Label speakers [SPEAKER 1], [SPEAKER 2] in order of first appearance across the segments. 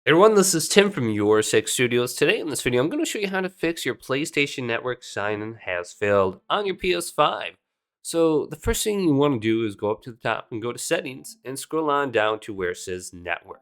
[SPEAKER 1] Hey everyone, this is Tim from Your Six Studios. Today in this video, I'm going to show you how to fix your PlayStation Network sign-in has failed on your PS5. So the first thing you want to do is go up to the top and go to Settings and scroll on down to where it says Network.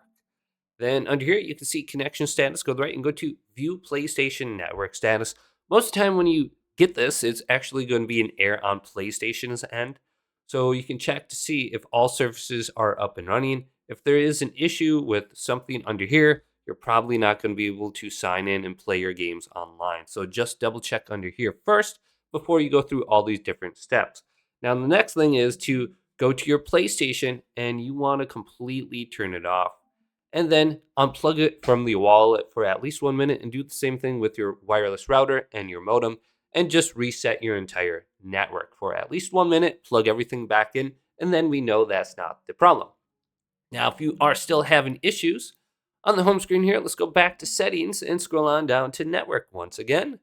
[SPEAKER 1] Then under here, you can see Connection Status. Go to the right and go to View PlayStation Network Status. Most of the time when you get this, it's actually going to be an error on PlayStation's end. So you can check to see if all services are up and running. If there is an issue with something under here, you're probably not going to be able to sign in and play your games online. So just double check under here first before you go through all these different steps. Now, the next thing is to go to your PlayStation and you want to completely turn it off. And then unplug it from the wallet for at least 1 minute and do the same thing with your wireless router and your modem and just reset your entire network for at least 1 minute, plug everything back in, and then we know that's not the problem. Now, if you are still having issues, on the home screen here, let's go back to settings and scroll on down to network once again.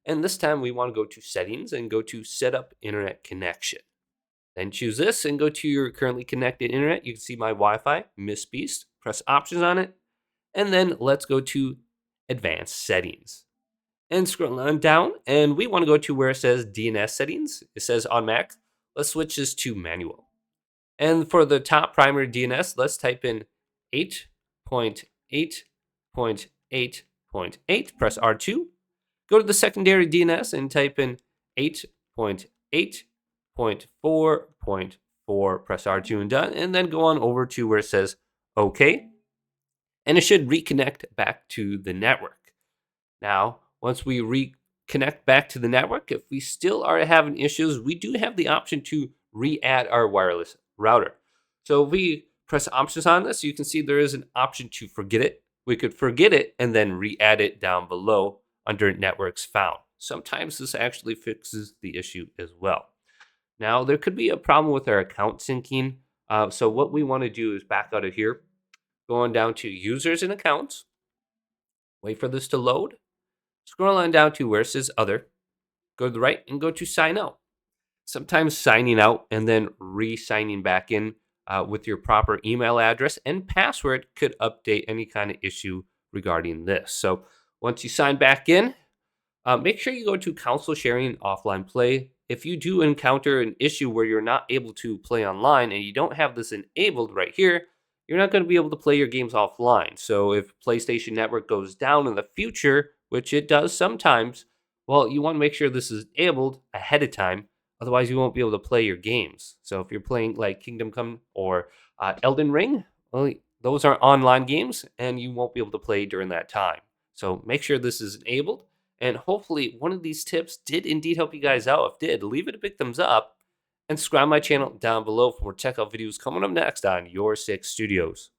[SPEAKER 1] And this time we want to go to settings and go to set up internet connection. Then choose this and go to your currently connected internet. You can see my Wi-Fi, Miss Beast. Press options on it. And then let's go to advanced settings. And scroll on down, and we want to go to where it says DNS settings. It says on Mac. Let's switch this to manual. And for the top primary DNS, let's type in 8.8.8.8. Press R2. Go to the secondary DNS and type in 8.8.4.4. Press R2 and done. And then go on over to where it says OK. And it should reconnect back to the network. Now, once we reconnect back to the network, if we still are having issues, we do have the option to re-add our wireless router. So if we press options on this, you can see there is an option to forget it. We could forget it and then re-add it down below under networks found. Sometimes this actually fixes the issue as well. Now, there could be a problem with our account syncing. So what we want to do is back out of here, go on down to users and accounts, wait for this to load, scroll on down to where it says other, go to the right and go to sign out. Sometimes signing out and then re-signing back in with your proper email address and password could update any kind of issue regarding this. So once you sign back in, make sure you go to console sharing offline play. If you do encounter an issue where you're not able to play online and you don't have this enabled right here, you're not going to be able to play your games offline. So if PlayStation Network goes down in the future, which it does sometimes, well, you want to make sure this is enabled ahead of time. Otherwise, you won't be able to play your games. So if you're playing like Kingdom Come or Elden Ring, well, those are online games and you won't be able to play during that time. So make sure this is enabled. And hopefully one of these tips did indeed help you guys out. If did, leave it a big thumbs up and subscribe my channel down below for more tech out videos coming up next on Your Six Studios.